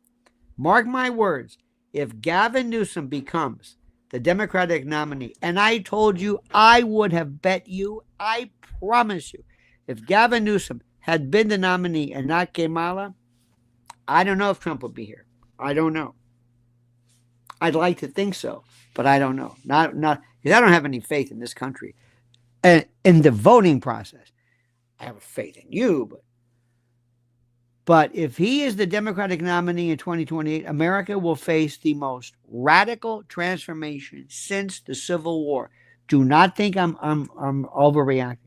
mark my words. If Gavin Newsom becomes the Democratic nominee, and I told you I would have bet you, I promise you, if Gavin Newsom had been the nominee and not Kamala, I don't know if Trump would be here. I don't know. I'd like to think so, but I don't know. Not because I don't have any faith in this country. And in the voting process, I have faith in you, but if he is the Democratic nominee in 2028, America will face the most radical transformation since the Civil War. Do not think I'm overreacting.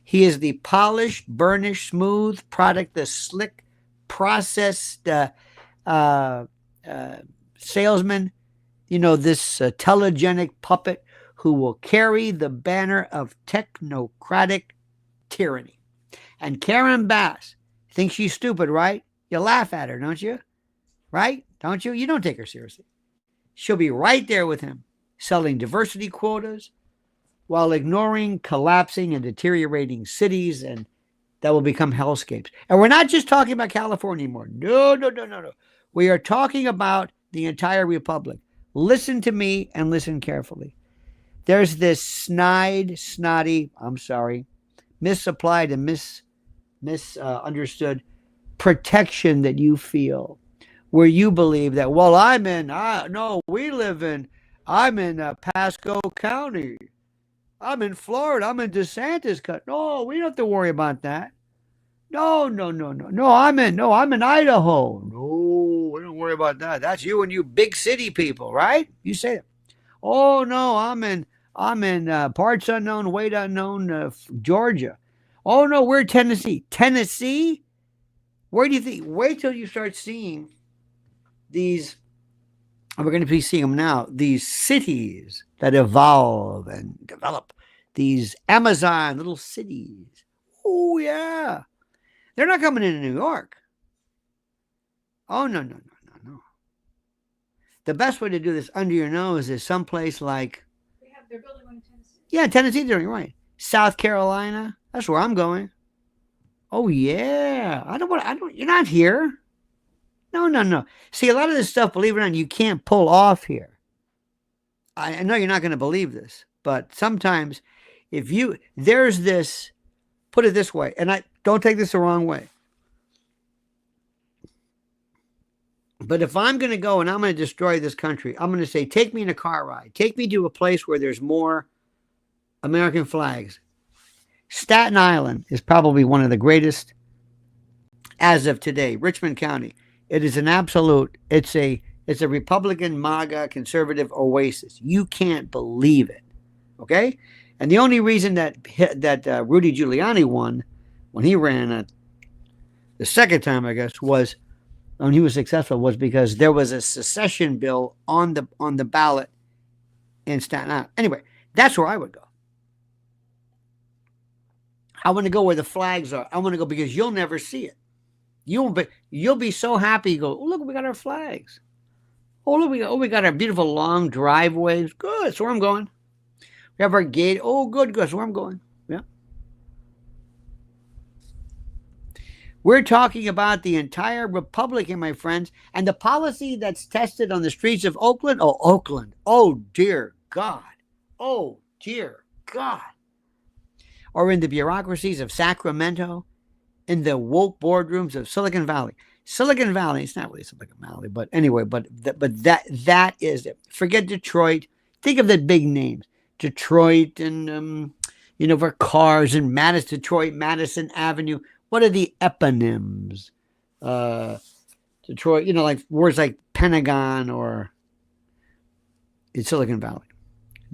He is the polished, burnished, smooth product, the slick, processed salesman, this telegenic puppet who will carry the banner of technocratic tyranny. And Karen Bass thinks she's stupid, right? You laugh at her, don't you? Right? Don't you? You don't take her seriously. She'll be right there with him, selling diversity quotas while ignoring collapsing and deteriorating cities, and that will become hellscapes. And we're not just talking about California anymore. No. We are talking about the entire republic. Listen to me and listen carefully. There's this snotty, misapplied and misunderstood protection that you feel, where you believe that, well, I'm in Pasco County. I'm in Florida. I'm in DeSantis County. No, we don't have to worry about that. No. I'm in Idaho. No, we don't worry about that. That's you and you big city people, right? You say it. Oh no, I'm in parts unknown, weight unknown, Georgia. Oh no, we're Tennessee. Tennessee? Where do you think? Wait till you start seeing these. We're going to be seeing them now. These cities that evolve and develop. These Amazon little cities. Oh yeah, they're not coming into New York. Oh no. The best way to do this under your nose is someplace like.
They're building one in Tennessee.
Yeah, Tennessee, you're right. South Carolina. That's where I'm going. Oh yeah. You're not here. No. See, a lot of this stuff, believe it or not, you can't pull off here. I know you're not going to believe this, but sometimes there's this, put it this way, and I don't take this the wrong way. But if I'm going to go and I'm going to destroy this country, I'm going to say, take me in a car ride. Take me to a place where there's more American flags. Staten Island is probably one of the greatest as of today. Richmond County. It is an absolute, it's a Republican, MAGA, conservative oasis. You can't believe it. Okay? And the only reason that Rudy Giuliani won when he ran the second time, I guess, was when he was successful, was because there was a secession bill on the ballot in Staten Island. Anyway, that's where I would go. I want to go where the flags are. I want to go because you'll never see it. You'll be so happy. You go, oh, look, we got our flags. Oh, look, we got our beautiful long driveways. Good, that's where I'm going. We have our gate. Oh, good, that's where I'm going. Yeah. We're talking about the entire republic here, my friends, and the policy that's tested on the streets of Oakland. Oh, Oakland. Oh, dear God. Oh, dear God. Or in the bureaucracies of Sacramento, in the woke boardrooms of Silicon Valley. Silicon Valley, it's not really Silicon Valley, but anyway, but that is it. Forget Detroit. Think of the big names. Detroit and, for cars and Detroit, Madison Avenue. What are the eponyms? Detroit, like words like Pentagon or in Silicon Valley.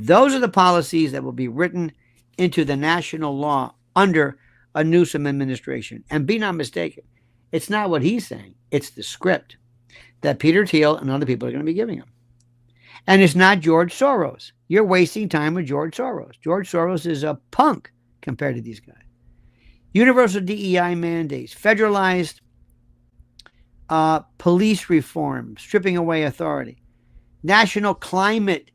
Those are the policies that will be written into the national law under a Newsom administration. And be not mistaken, it's not what he's saying. It's the script that Peter Thiel and other people are going to be giving him. And it's not George Soros. You're wasting time with George Soros. George Soros is a punk compared to these guys. Universal DEI mandates, federalized police reform, stripping away authority, national climate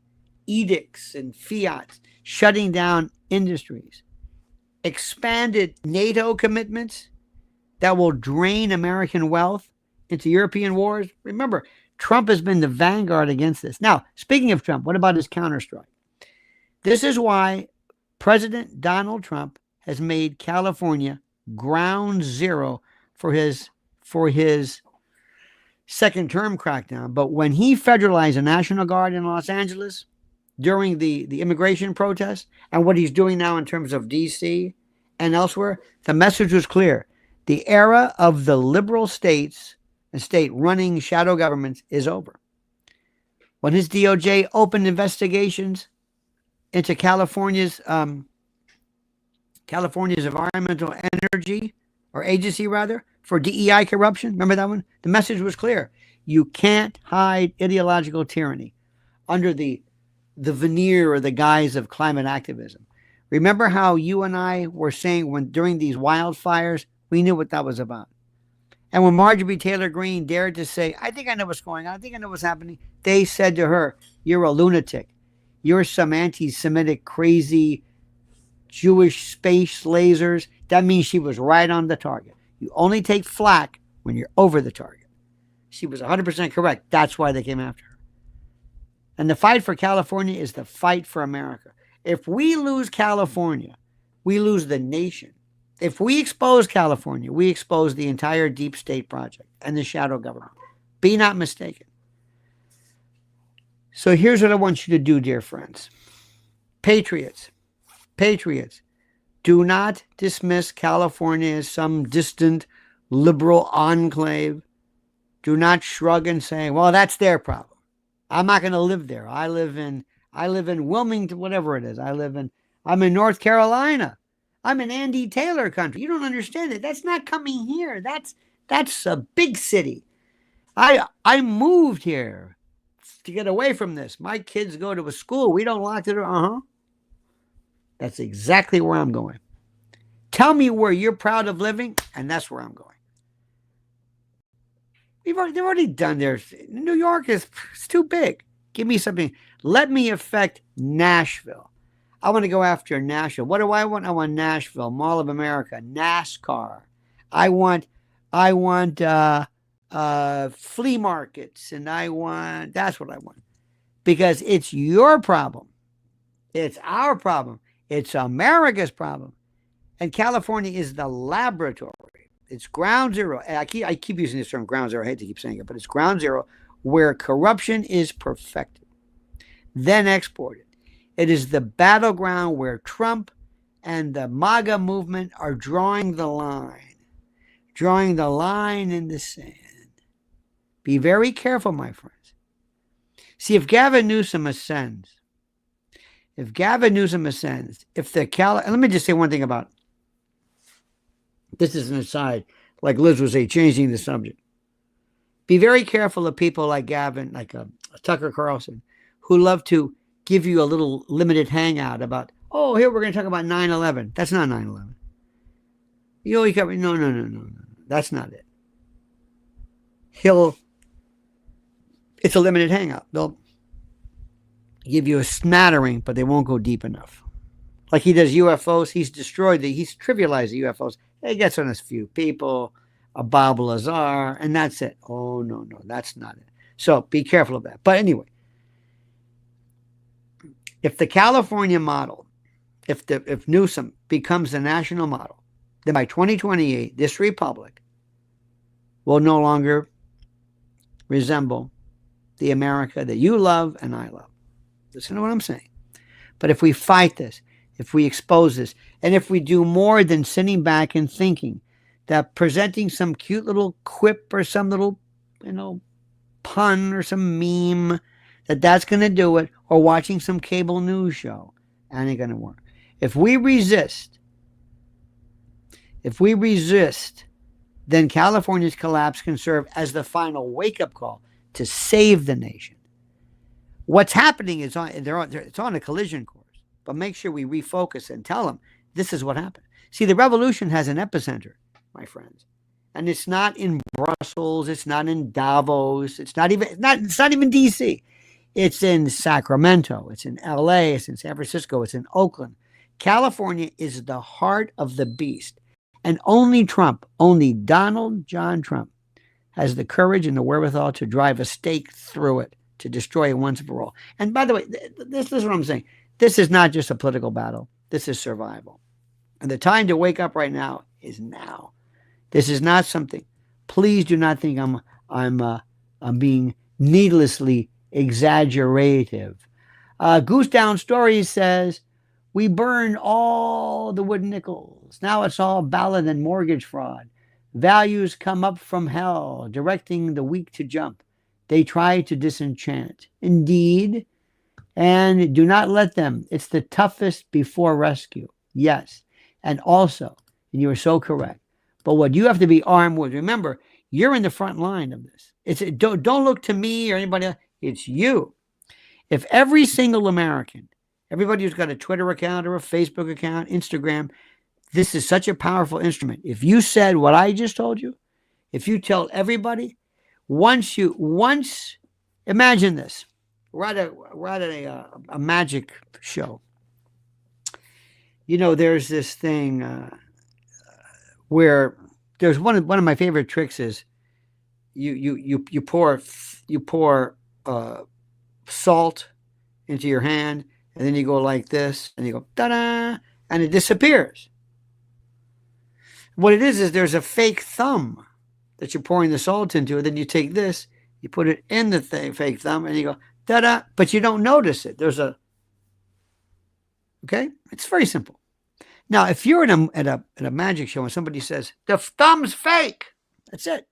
edicts and fiat, shutting down industries, expanded NATO commitments that will drain American wealth into European wars. Remember, Trump has been the vanguard against this. Now, speaking of Trump, what about his counterstrike? This is why President Donald Trump has made California ground zero for his second term crackdown. But when he federalized the National Guard in Los Angeles during the immigration protests and what he's doing now in terms of D.C. and elsewhere, the message was clear. The era of the liberal states and state-running shadow governments is over. When his DOJ opened investigations into California's environmental energy, or agency rather, for DEI corruption, remember that one? The message was clear. You can't hide ideological tyranny under the veneer or the guise of climate activism. Remember how you and I were saying during these wildfires, we knew what that was about. And when Marjorie Taylor Greene dared to say, I think I know what's going on, I think I know what's happening, they said to her, you're a lunatic. You're some anti-Semitic, crazy Jewish space lasers. That means she was right on the target. You only take flack when you're over the target. She was 100% correct. That's why they came after her. And the fight for California is the fight for America. If we lose California, we lose the nation. If we expose California, we expose the entire deep state project and the shadow government. Be not mistaken. So here's what I want you to do, dear friends. Patriots, do not dismiss California as some distant liberal enclave. Do not shrug and say, well, that's their problem. I'm not going to live there. I live in Wilmington, whatever it is. I'm in North Carolina. I'm in Andy Taylor country. You don't understand it. That's not coming here. That's a big city. I moved here to get away from this. My kids go to a school. We don't lock the door. That's exactly where I'm going. Tell me where you're proud of living, and that's where I'm going. They've already done theirs. New York it's too big. Give me something. Let me affect Nashville. I want to go after Nashville. What do I want? I want Nashville, Mall of America, NASCAR. I want flea markets, and that's what I want. Because it's your problem. It's our problem. It's America's problem. And California is the laboratory. It's ground zero. I keep using this term ground zero. I hate to keep saying it, but it's ground zero where corruption is perfected, then exported. It is the battleground where Trump and the MAGA movement are drawing the line in the sand. Be very careful, my friends. See, if Gavin Newsom ascends, let me just say one thing about this is an aside, like Liz was saying, changing the subject. Be very careful of people like Gavin, like Tucker Carlson, who love to give you a little limited hangout about, here we're going to talk about 9/11. That's not 9/11. No. That's not it. It's a limited hangout. They'll give you a smattering, but they won't go deep enough. Like he does UFOs, he's trivialized the UFOs. He gets on a few people, a Bob Lazar, and that's it. Oh, no, that's not it. So be careful of that. But anyway, If the California model, if Newsom becomes the national model, then by 2028, this republic will no longer resemble the America that you love and I love. Listen to what I'm saying. But if we fight this, if we expose this, and if we do more than sitting back and thinking that presenting some cute little quip or some little, pun or some meme, that's going to do it, or watching some cable news show, that ain't going to work. If we resist, then California's collapse can serve as the final wake-up call to save the nation. What's happening is it's on a collision course, but make sure we refocus and tell them this is what happened. See, the revolution has an epicenter, my friends, and it's not in Brussels, it's not in Davos, it's not even D.C. It's in Sacramento, it's in L.A., it's in San Francisco, it's in Oakland. California is the heart of the beast, and only Donald John Trump has the courage and the wherewithal to drive a stake through it, to destroy it once and for all. And by the way, this is what I'm saying. This is not just a political battle. This is survival. And the time to wake up right now is now. This is not something. Please do not think I'm being needlessly exaggerative. Goose Down Stories says, we burned all the wooden nickels. Now it's all ballot and mortgage fraud. Values come up from hell, directing the weak to jump. They try to disenchant. Indeed, and do not let them. It's the toughest before rescue. Yes. And also, and you are so correct, but what you have to be armed with, remember, you're in the front line of this. Don't look to me or anybody else. It's you. If every single American, everybody who's got a Twitter account or a Facebook account, Instagram, this is such a powerful instrument. If you said what I just told you, if you tell everybody, once imagine this. We're at a magic show. There's this thing where there's one of my favorite tricks is you pour salt into your hand, and then you go like this, and you go ta-da, and it disappears. What it is there's a fake thumb that you're pouring the salt into, and then you take this, you put it in the fake thumb, and you go ta-da, but you don't notice it. Okay? It's very simple. Now, if you're at a magic show and somebody says, the thumb's fake, that's it.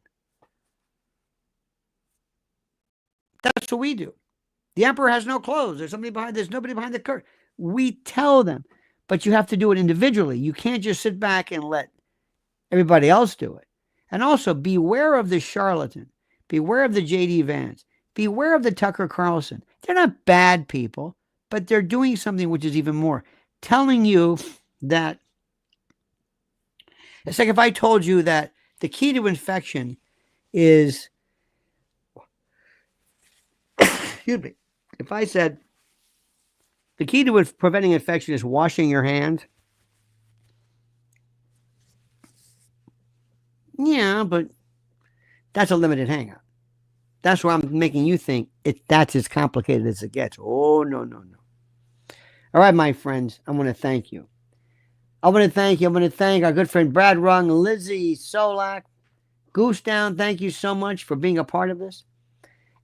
That's what we do. The emperor has no clothes. There's nobody behind the curtain. We tell them, but you have to do it individually. You can't just sit back and let everybody else do it. And also, beware of the charlatan. Beware of the J.D. Vance. Beware of the Tucker Carlson. They're not bad people, but they're doing something which is even more. Telling you that, it's like if I told you that the key to infection is, excuse me, if I said the key to preventing infection is washing your hands. Yeah, but that's a limited hangout. That's where I'm making you think that's as complicated as it gets. Oh, no. All right, my friends, I want to thank you. I want to thank our good friend Brad Rung, Lizzie Solak, Goose Down. Thank you so much for being a part of this.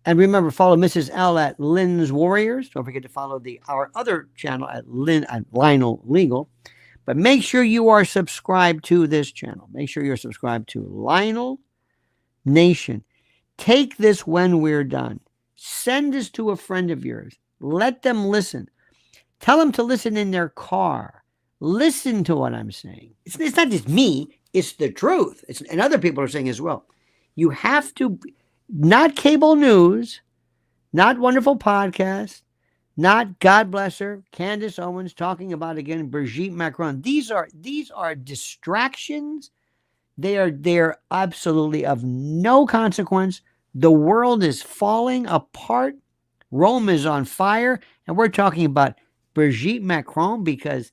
And remember, follow Mrs. L at Lynn's Warriors. Don't forget to follow our other channel at Lionel Legal. But make sure you are subscribed to this channel. Make sure you're subscribed to Lionel Nation. Take this when we're done. Send this to a friend of yours. Let them listen. Tell them to listen in their car. Listen to what I'm saying. It's not just me. It's the truth. And other people are saying as well. You have to, not cable news, not wonderful podcasts, not, God bless her, Candace Owens talking about, again, Brigitte Macron. These are distractions. They're absolutely of no consequence. The world is falling apart. Rome is on fire. And we're talking about Brigitte Macron because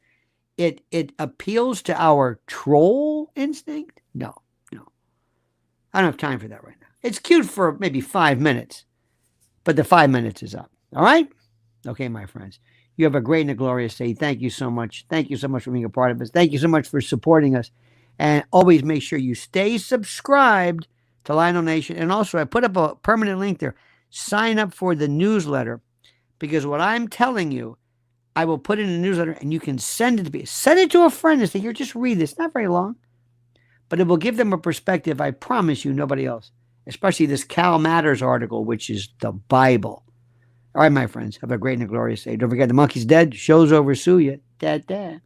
it appeals to our troll instinct? No. I don't have time for that right now. It's cute for maybe 5 minutes, but the 5 minutes is up. All right? Okay, my friends. You have a great and a glorious day. Thank you so much. Thank you so much for being a part of us. Thank you so much for supporting us. And always make sure you stay subscribed to Lionel Nation. And also, I put up a permanent link there. Sign up for the newsletter, because what I'm telling you, I will put in a newsletter and you can send it to me. Send it to a friend and say, here, just read this. Not very long, but it will give them a perspective. I promise you, nobody else, especially this Cal Matters article, which is the Bible. All right, my friends, have a great and a glorious day. Don't forget, the monkey's dead. Show's over. Sue ya. Da, da.